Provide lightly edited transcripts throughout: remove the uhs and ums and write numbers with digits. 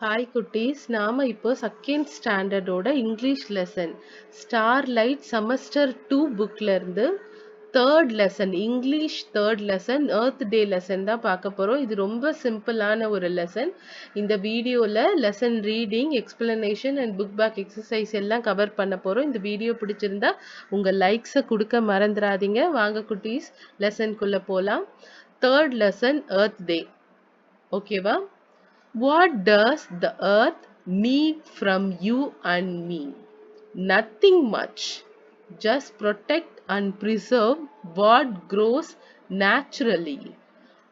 Hi குட்டீஸ், நாம இப்போ செகண்ட் ஸ்டாண்டர்டோட இங்கிலீஷ் லெசன் ஸ்டார்லைட் செமஸ்டர் 2 புக்ல இருந்து third lesson English third lesson Earth Day lesson தான் பார்க்க போறோம். இது ரொம்ப சிம்பிளான ஒரு லெசன். இந்த வீடியோல lesson reading, explanation and book back exercise எல்லாம் கவர் பண்ண போறோம். இந்த வீடியோ பிடிச்சிருந்தா உங்க லைக்ஸை கொடுக்க மறந்துடாதீங்க. வாங்க குட்டீஸ், லெசனுக்குள்ள போலாம். தேர்ட் லெசன் எர்த் டே. ஓகேவா? What does the earth need from you and me? Nothing much. Just protect and preserve what grows naturally.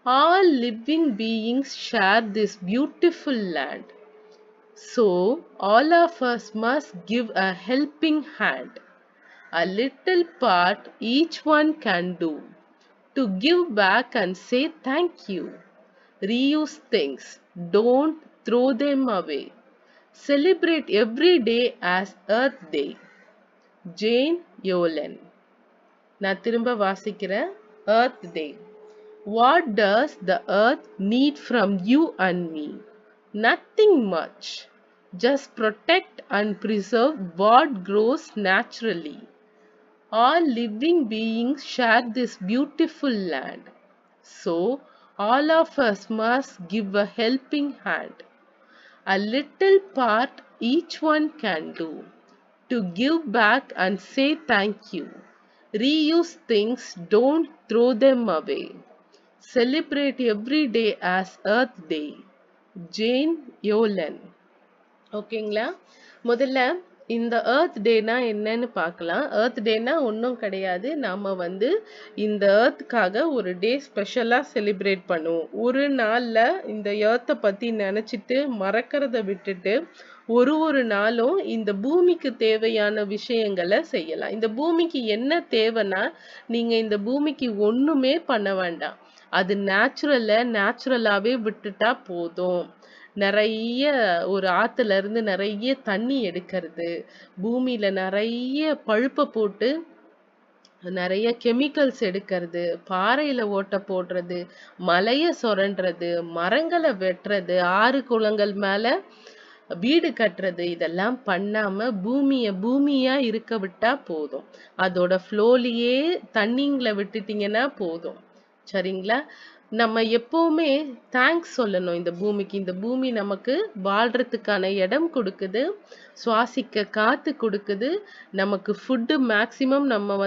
All living beings share this beautiful land. So, all of us must give a helping hand. A little part each one can do to give back and say thank you. Reuse things, don't throw them away. Celebrate every day as Earth Day. Jane Yolen. நான் திரும்ப வாசிக்கிறேன். Earth Day. What does the earth need from you and me? Nothing much. Just protect and preserve what grows naturally. All living beings share this beautiful land. So, all of us must give a helping hand. A little part each one can do to give back and say thank you. Reuse things, don't throw them away. Celebrate every day as Earth Day. Jane Yolen. ஓகேங்களா? முதல்ல இந்த earth டேனா என்னன்னு பார்க்கலாம். Earth டேனா ஒன்றும் கிடையாது. நாம இந்த எர்த்துக்காக ஒரு டே ஸ்பெஷலாக செலிப்ரேட் பண்ணுவோம். ஒரு நாளில் இந்த எர்த்தை பற்றி நினச்சிட்டு மறக்கிறத விட்டுட்டு ஒரு நாளும் இந்த பூமிக்கு தேவையான விஷயங்களை செய்யலாம். இந்த பூமிக்கு என்ன தேவைன்னா, நீங்கள் இந்த பூமிக்கு ஒன்றுமே பண்ண வேண்டாம். அது நேச்சுரலாகவே விட்டுட்டா போதும். நிறைய ஒரு ஆத்துல இருந்து நிறைய தண்ணி எடுக்கிறது, பூமியில நிறைய பழுப்பை போட்டு நிறைய கெமிக்கல்ஸ் எடுக்கிறது, பாறையில ஓட்ட போடுறது, மலைய சுரண்டுறது, மரங்களை வெட்டுறது, ஆறு குளங்கள் மேல வீடு கட்டுறது, இதெல்லாம் பண்ணாம பூமியா இருக்க விட்டா போதும். அதோட ஃப்ளோலியே தண்ணிங்களை விட்டுட்டீங்கன்னா போதும். சரிங்களா? நம்ம எப்பவுமே தேங்க்ஸ் சொல்லணும் இந்த பூமிக்கு. இந்த பூமி நமக்கு வாழ்றதுக்கான இடம் கொடுக்குது, சுவாசிக்க காத்து கொடுக்குது, நமக்கு ஃபுட்டு மேக்சிமம் நம்ம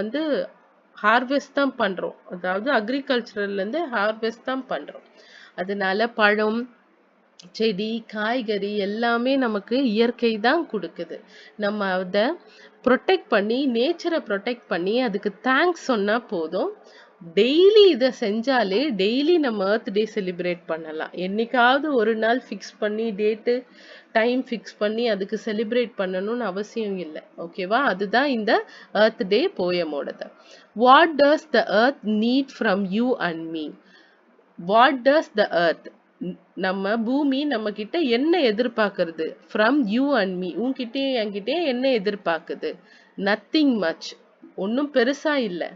ஹார்வெஸ்ட் தான் பண்றோம். அதாவது அக்ரிகல்ச்சரல்ல இருந்து ஹார்வெஸ்ட் தான் பண்றோம். அதனால பழம், செடி, காய்கறி எல்லாமே நமக்கு இயற்கை தான் கொடுக்குது. நம்ம அதை ப்ரொடெக்ட் பண்ணி, நேச்சரை ப்ரொடெக்ட் பண்ணி அதுக்கு தேங்க்ஸ் சொன்னா போதும். டெய்லி இதை செஞ்சாலே டெய்லி நம்ம எர்த் டே செலிப்ரேட் பண்ணலாம். என்னைக்காவது ஒரு நாள் ஃபிக்ஸ் பண்ணி டேட்டு டைம் ஃபிக்ஸ் பண்ணி அதுக்கு செலிப்ரேட் பண்ணணும்னு அவசியம் இல்லை. ஓகேவா? அதுதான் இந்த எர்த் டே போயமோடது. What does the earth need from you and me? What does the Earth, நம்ம பூமி நம்ம கிட்ட என்ன எதிர்பார்க்கறது? ஃப்ரம் யூ அண்ட் மீ, உன்கிட்டயும் என்கிட்டயும் என்ன எதிர்பார்க்குது? நத்திங் மச், ஒன்றும் பெருசா இல்லை.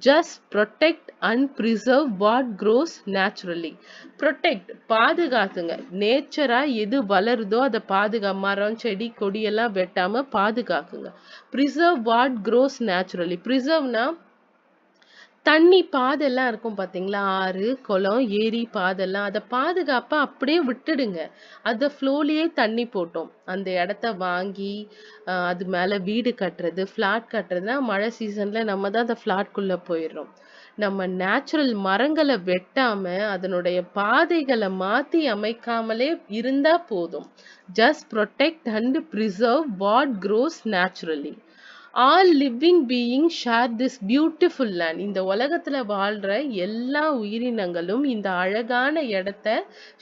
Just protect and preserve what grows naturally. Protect, பாதுகாத்துங்க. நேச்சரா எது வளருதோ அதை மரம், செடி, கொடியெல்லாம் வெட்டாம பாதுகாக்குங்க. Preserve what grows naturally. Preserveனா தண்ணி பாதெல்லாம் இருக்கும் பாத்தீங்களா? ஆறு, குளம், ஏரி, பாதெல்லாம் அதை பாதுகாப்பா அப்படியே விட்டுடுங்க. அதை ஃப்ளோலியே தண்ணி போட்டோம். அந்த இடத்த வாங்கி அது மேல வீடு கட்டுறது, ஃபிளாட் கட்டுறதுனா மழை சீசன்ல நம்ம தான் அந்த ஃபிளாட்குள்ள போயிடுறோம். நம்ம நேச்சுரல் மரங்களை வெட்டாம அதனுடைய பாதைகளை மாத்தி அமைக்காமலே இருந்தா போதும். Just protect and preserve what grows naturally. All living beings share this beautiful land. இந்த உலகத்துல வாழ்ற எல்லா உயிரினங்களும் இந்த அழகான இடத்தை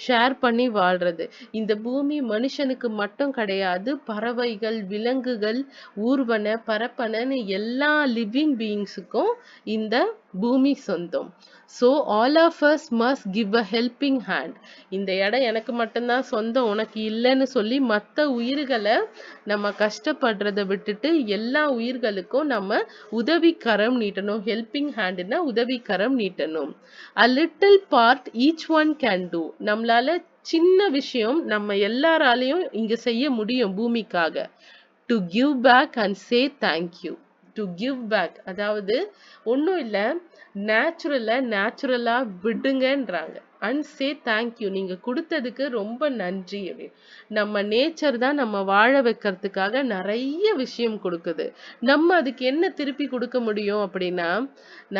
ஷேர் பண்ணி வாழ்றது. இந்த பூமி மனுஷனுக்கு மட்டும் கிடையாது, பறவைகள், விலங்குகள், ஊர்வன, பரப்பனன்னு எல்லா லிவிங் பீயிங்ஸுக்கும் இந்த பூமி சொந்தம். So all of us must give a helping hand. இந்த இடம் எனக்கு மட்டும்தான் சொந்தம், உனக்கு இல்லைன்னு சொல்லி மற்ற உயிர்களை நம்ம கஷ்டப்படுறதை விட்டுட்டு எல்லா உயிர்களுக்கும் நம்ம உதவிக்கரம் நீட்டணும். ஹெல்பிங் ஹேண்ட்னா உதவிக்கரம் நீட்டணும். A little part each one can do. நம்மளால சின்ன விஷயம் நம்ம எல்லாராலையும் இங்க செய்ய முடியும் பூமிக்காக. To give back and say thank you. To give back அதாவது ஒன்றும் இல்லை, நேச்சுரலா விடுங்கன்றாங்க. அண்ட் சே தேங்க்யூ, நீங்க கொடுத்ததுக்கு ரொம்ப நன்றி அப்படின்னு. நம்ம நேச்சர் தான் நம்ம வாழ வைக்கிறதுக்காக நிறைய விஷயம் கொடுக்குது. நம்ம அதுக்கு என்ன திருப்பி கொடுக்க முடியும் அப்படின்னா,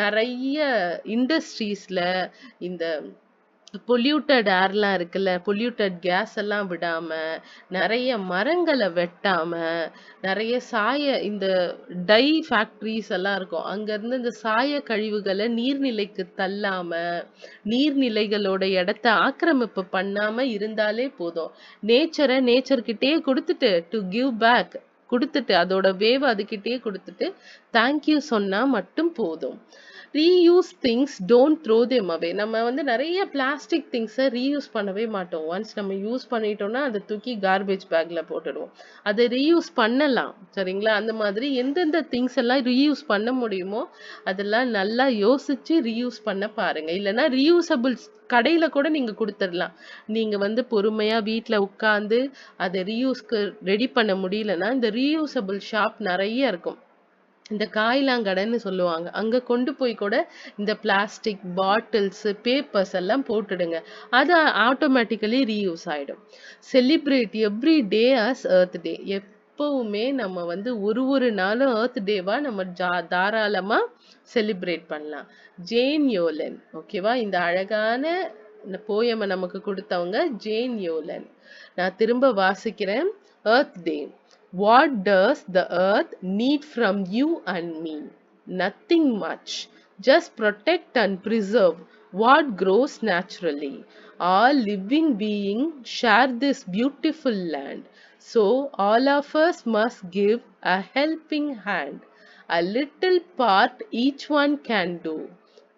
நிறைய இண்டஸ்ட்ரீஸ்ல இந்த பொல்யூட்டட் ஏர்லாம் இருக்குல்ல, பொல்யூட்டட் கேஸ் எல்லாம் விடாம, நிறைய மரங்களை வெட்டாம, நிறைய இந்த டை ஃபேக்டரிஸ் எல்லாம் இருக்கும், அங்க இருந்து இந்த சாய கழிவுகளை நீர்நிலைக்கு தள்ளாம, நீர்நிலைகளோட இடத்த ஆக்கிரமிப்பு பண்ணாம இருந்தாலே போதும். நேச்சர்கிட்டயே கொடுத்துட்டு, டு கிவ் பேக் கொடுத்துட்டு, அதோட வேவ் அதுகிட்டயே கொடுத்துட்டு தேங்க்யூ சொன்னா மட்டும் போதும். Reuse things, don't throw them away. நம்ம வந்து நிறைய பிளாஸ்டிக் திங்ஸை ரீயூஸ் பண்ணவே மாட்டோம். ஒன்ஸ் நம்ம யூஸ் பண்ணிட்டோம்னா அதை தூக்கி கார்பேஜ் பேக்ல போட்டுடுவோம். அதை ரீயூஸ் பண்ணலாம், சரிங்களா? அந்த மாதிரி எந்தெந்த திங்ஸ் எல்லாம் ரீயூஸ் பண்ண முடியுமோ அதெல்லாம் நல்லா யோசிச்சு ரீயூஸ் பண்ண பாருங்க. இல்லைன்னா ரீயூசபிள்ஸ் கடையில கூட நீங்க கொடுத்துடலாம். நீங்க வந்து பொறுமையா வீட்டுல உட்கார்ந்து அதை ரீயூஸ்க்கு ரெடி பண்ண முடியலன்னா இந்த ரீயூசபிள் ஷாப் நிறைய இருக்கும். இந்த காய்லாங்கடைன்னு சொல்லுவாங்க, அங்க கொண்டு போய் கூட இந்த பிளாஸ்டிக் பாட்டில்ஸ், பேப்பர்ஸ் எல்லாம் போட்டுடுங்க. அது ஆட்டோமேட்டிக்கலி ரீயூஸ் ஆயிடும். Celebrate every day as earth day. எப்பவுமே நம்ம வந்து ஒரு நாளும் எர்த் டேவா நம்ம தாராளமா செலிப்ரேட் பண்ணலாம். ஜேன் யோலன், ஓகேவா? இந்த அழகான இந்த போயமை நமக்கு கொடுத்தவங்க ஜேன் யோலன். நான் திரும்ப வாசிக்கிறேன். Earth Day. What does the earth need from you and me? Nothing much. Just protect and preserve what grows naturally. All living beings share this beautiful land. So all of us must give a helping hand. A little part each one can do.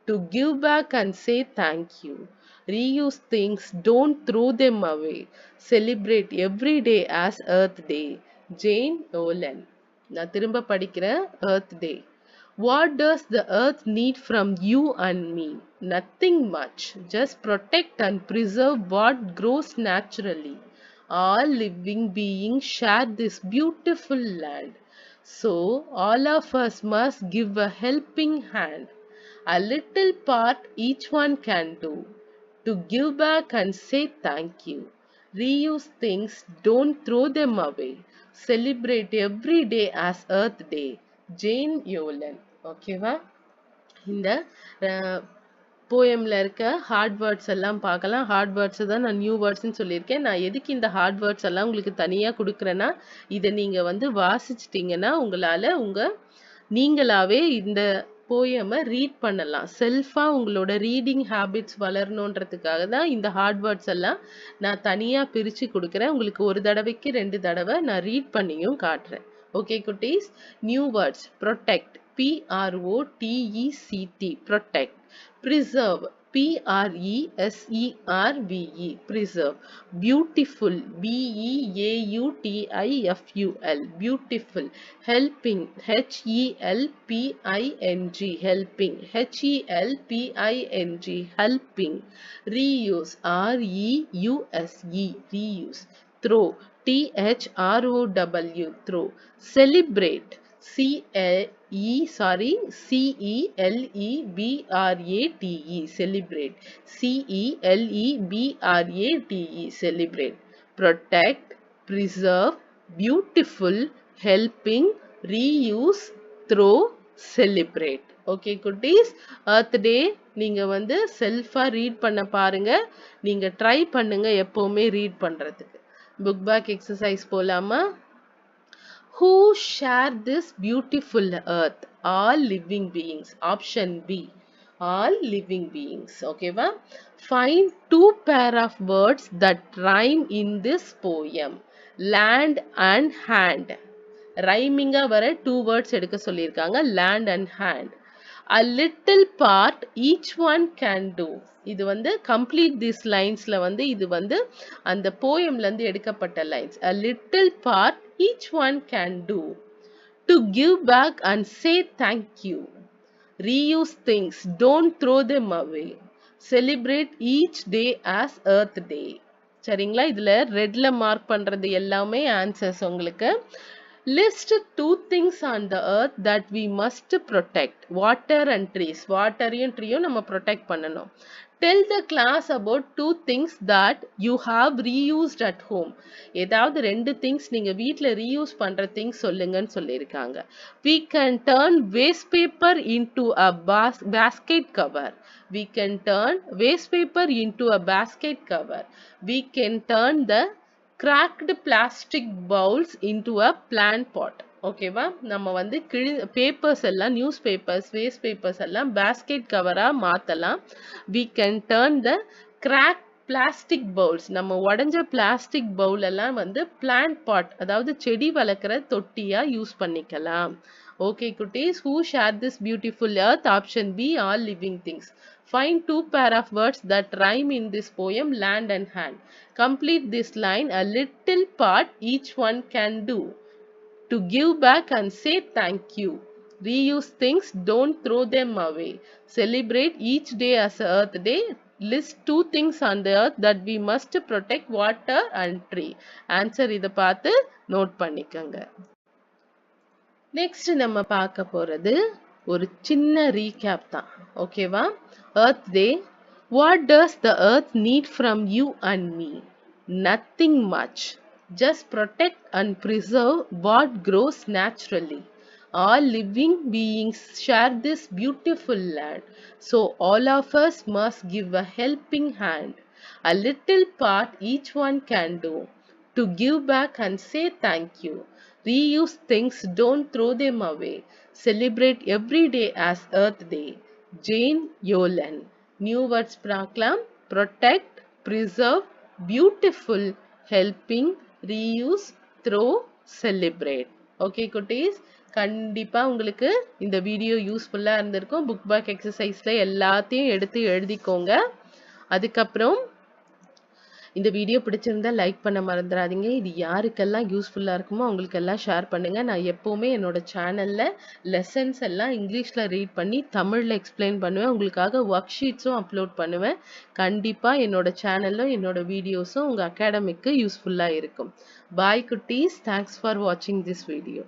To give back and say thank you. Reuse things, don't throw them away. Celebrate every day as Earth Day. Jane Yolen. நான் திரும்ப படிக்கிறேன். Earth Day. What does the earth need from you and me? Nothing much. Just protect and preserve what grows naturally. All living beings share this beautiful land. So all of us must give a helping hand. A little part each one can do. To give back and say thank you. Reuse things, don't throw them away. Celebrate every day as Earth Day. Jane Yolen. ஓகேவா? இந்த போயம்ல இருக்க heart words எல்லாம் பார்க்கலாம். Heart words தான் நான் new வேர்ட்ஸ்ன்னு சொல்லியிருக்கேன். நான் எதுக்கு இந்த ஹார்ட் வேர்ட்ஸ் எல்லாம் உங்களுக்கு தனியா கொடுக்குறேன்னா, இதை நீங்க வந்து வாசிச்சிட்டீங்கன்னா உங்களால நீங்களாவே இந்த போயமை ரீட் பண்ணலாம். செல்ஃபா உங்களோட ரீடிங் ஹேபிட்ஸ் வளரணுன்றதுக்காக தான் இந்த ஹார்ட் வேர்ட்ஸ் எல்லாம் நான் தனியா பிரிச்சு கொடுக்குறேன். உங்களுக்கு ஒரு தடவைக்கு 2 தடவை நான் ரீட் பண்ணியும் காட்டுறேன். ஓகே குட்டீஸ்? New words. Protect, PROTECT, protect. Preserve, PRESERVE, preserve. Beautiful, BEAUTIFUL, beautiful. Helping, HELPING, helping. HELPING, helping. Reuse, REUSE, reuse. Throw, THROW, throw. Celebrate, CELEBRATE, celebrate. CELEBRATE, celebrate. Protect, preserve, beautiful, helping, reuse, throw, celebrate. Okay குட்டீஸ், earth டே நீங்க வந்து செல்ஃபா read பண்ண பாருங்க. நீங்க try பண்ணுங்க எப்பவுமே read பண்றதுக்கு. Book back exercise போலாமா? Who share this beautiful earth? All living beings. Option B. All living beings. Okay, va? Find 2 pair of words that rhyme in this poem. Land and hand. Rhyming வர 2 words எடுக்க சொல்லியிருக்காங்க. Land and hand. A little part each one can do. இது வந்து complete these linesல வந்து இது வந்து அந்த poemல இருந்து எடுக்கப்பட்ட lines. A little part each one can do. To give back and say thank you. Reuse things, don't throw them away. Celebrate each day as Earth Day. சரிங்களா? இதுல ரெட்ல மார்க் பண்றது எல்லாமே ஆன்சர்ஸ் உங்களுக்கு. List two things on the earth that we must protect. Water and trees. வாட்டரையும் ட்ரீயும் நம்ம protect பண்ணணும். Tell the class about two things that you have reused at home. ஏதாவது ரெண்டு things நீங்க வீட்ல reuse பண்ற things சொல்லுங்கன்னு சொல்லியிருக்காங்க. We can turn waste paper into a basket cover. We can turn waste paper into a basket cover. We can turn the cracked plastic bowls into a plant pot. ஓகேவா? நம்ம வந்து papers எல்லாம் news papers waste papers எல்லாம் basket கவரா மாத்தலாம். we can turn the cracked plastic bowls, நம்ம உடைஞ்ச plastic Pavul எல்லாம் வந்து plant pot, அதாவது செடி வளர்க்குற தொட்டியா யூஸ் பண்ணிக்கலாம். Okay குட்டீஸ், who shared this beautiful earth? Option B, all living things. Find two pair of words that rhyme in this poem, land and hand. Complete this line. A little part each one can do to give back and say thank you. Reuse things, don't throw them away. Celebrate each day as Earth Day. List two things on the earth that we must protect, water and tree. Answer இதை பார்த்து note பண்ணிக்கங்க. Next நம்ம பார்க்க போறது ஒரு சின்ன recap தான். ஓகேவா? Earth day. What does the earth need from you and me? Nothing much. Just protect and preserve what grows naturally. All living beings share this beautiful land, so all of us must give a helping hand. A little part each one can do to give back and say thank you. Reuse things, don't throw them away. Celebrate every day as Earth Day. Jane Yolen. New words பார்க்கலாம். Protect, preserve, beautiful, helping, reuse, throw, celebrate. Okay குட்டீஸ், கண்டிப்பா உங்களுக்கு இந்த video யூஸ்ஃபுல்லா இருந்திருக்கும். Book back எக்ஸசைஸ்ல எல்லாத்தையும் எடுத்து எழுதிக்கோங்க. அதுக்கப்புறம் இந்த வீடியோ பிடிச்சிருந்தா லைக் பண்ண மறந்துடாதீங்க. இது யாருக்கெல்லாம் யூஸ்ஃபுல்லா இருக்குமோ அவங்களுக்கு எல்லாம் ஷேர் பண்ணுங்க. நான் எப்பவுமே என்னோட சேனல்ல லெசன்ஸ் எல்லாம் இங்கிலீஷ்ல ரீட் பண்ணி தமிழ்ல எக்ஸ்பிளைன் பண்ணுவேன். உங்களுக்காக ஒர்க் ஷீட்ஸும் அப்லோட் பண்ணுவேன். கண்டிப்பா என்னோட சேனல்லும் என்னோட வீடியோஸும் உங்க அகாடமிக்கு யூஸ்ஃபுல்லா இருக்கும். பாய் குட்டீஸ், தேங்க்ஸ் ஃபார் வாட்சிங் திஸ் வீடியோ.